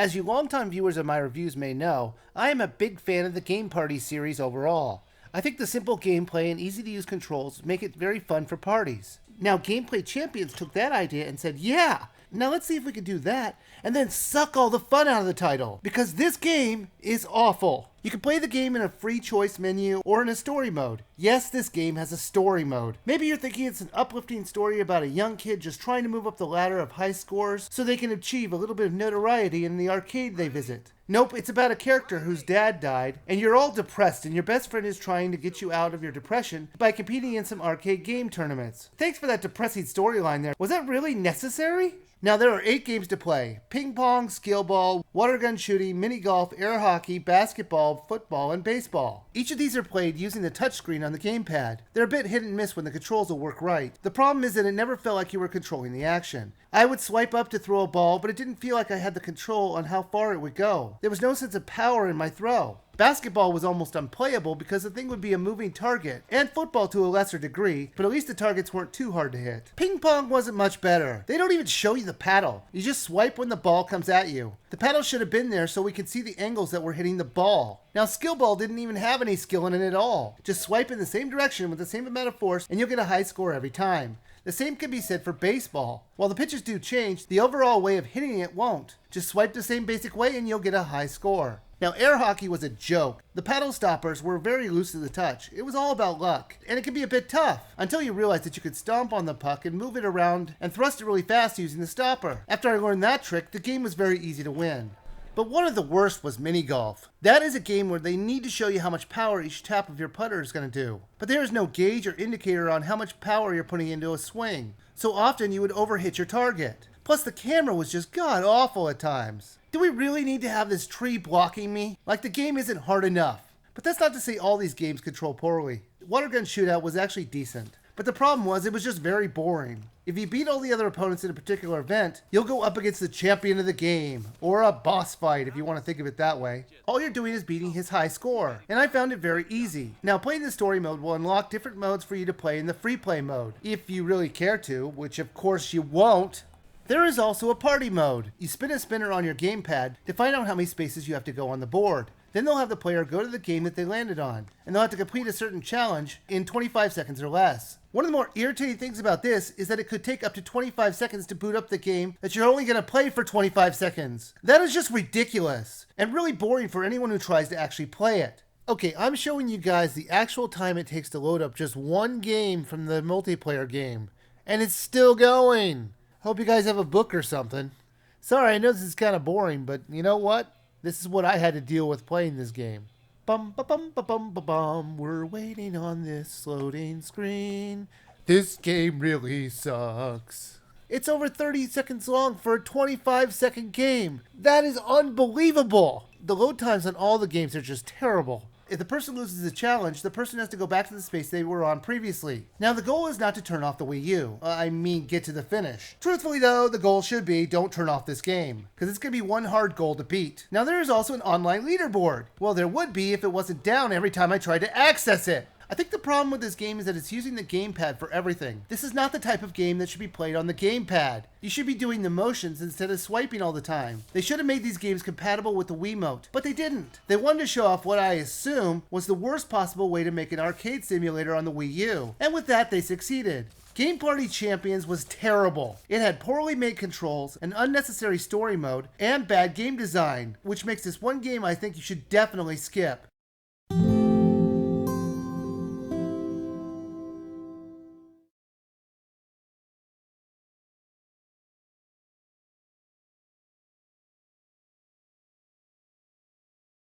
As you longtime viewers of my reviews may know, I am a big fan of the Game Party series overall. I think the simple gameplay and easy to use controls make it very fun for parties. Now Gameplay Champions took that idea and said, yeah, now let's see if we can do that and then suck all the fun out of the title. Because this game is awful. You can play the game in a free choice menu or in a story mode. Yes, this game has a story mode. Maybe you're thinking it's an uplifting story about a young kid just trying to move up the ladder of high scores so they can achieve a little bit of notoriety in the arcade they visit. Nope, it's about a character whose dad died, and you're all depressed, and your best friend is trying to get you out of your depression by competing in some arcade game tournaments. Thanks for that depressing storyline there. Was that really necessary? Now there are 8 games to play: ping pong, skill ball, water gun shooting, mini golf, air hockey, basketball, football, and baseball. Each of these are played using the touchscreen on the gamepad. They're a bit hit and miss when the controls will work right. The problem is that it never felt like you were controlling the action. I would swipe up to throw a ball, but it didn't feel like I had the control on how far it would go. There was no sense of power in my throw. Basketball was almost unplayable because the thing would be a moving target, and football to a lesser degree, but at least the targets weren't too hard to hit. Ping pong wasn't much better. They don't even show you the paddle. You just swipe when the ball comes at you. The paddle should have been there so we could see the angles that were hitting the ball. Now skill ball didn't even have any skill in it at all. Just swipe in the same direction with the same amount of force and you'll get a high score every time. The same can be said for baseball. While the pitches do change, the overall way of hitting it won't. Just swipe the same basic way and you'll get a high score. Now air hockey was a joke. The paddle stoppers were very loose to the touch. It was all about luck, and it can be a bit tough until you realize that you could stomp on the puck and move it around and thrust it really fast using the stopper. After I learned that trick, the game was very easy to win. But one of the worst was mini golf. That is a game where they need to show you how much power each tap of your putter is going to do. But there is no gauge or indicator on how much power you're putting into a swing. So often you would overhit your target. Plus the camera was just god awful at times. Do we really need to have this tree blocking me? Like the game isn't hard enough. But that's not to say all these games control poorly. Water gun shootout was actually decent. But the problem was it was just very boring. If you beat all the other opponents in a particular event, you'll go up against the champion of the game, or a boss fight if you want to think of it that way. All you're doing is beating his high score, and I found it very easy. Now playing the story mode will unlock different modes for you to play in the free play mode, if you really care to, which of course you won't. There is also a party mode. You spin a spinner on your gamepad to find out how many spaces you have to go on the board. Then they'll have the player go to the game that they landed on, and they'll have to complete a certain challenge in 25 seconds or less. One of the more irritating things about this is that it could take up to 25 seconds to boot up the game that you're only going to play for 25 seconds. That is just ridiculous, and really boring for anyone who tries to actually play it. Okay, I'm showing you guys the actual time it takes to load up just one game from the multiplayer game, and it's still going. Hope you guys have a book or something. Sorry, I know this is kind of boring, but you know what? This is what I had to deal with playing this game. Bum ba bum ba bum ba bum. We're waiting on this loading screen. This game really sucks. It's over 30 seconds long for a 25-second game. That is unbelievable. The load times on all the games are just terrible. If the person loses the challenge, the person has to go back to the space they were on previously. Now the goal is not to turn off the WiiU. I mean, get to the finish. Truthfully though, the goal should be don't turn off this game, because it's going to be one hard goal to beat. Now there is also an online leaderboard. Well, there would be if it wasn't down every time I tried to access it. I think the problem with this game is that it's using the gamepad for everything. This is not the type of game that should be played on the gamepad. You should be doing the motions instead of swiping all the time. They should have made these games compatible with the Wiimote, but they didn't. They wanted to show off what I assume was the worst possible way to make an arcade simulator on the Wii U, and with that they succeeded. Game Party Champions was terrible. It had poorly made controls, an unnecessary story mode, and bad game design, which makes this one game I think you should definitely skip.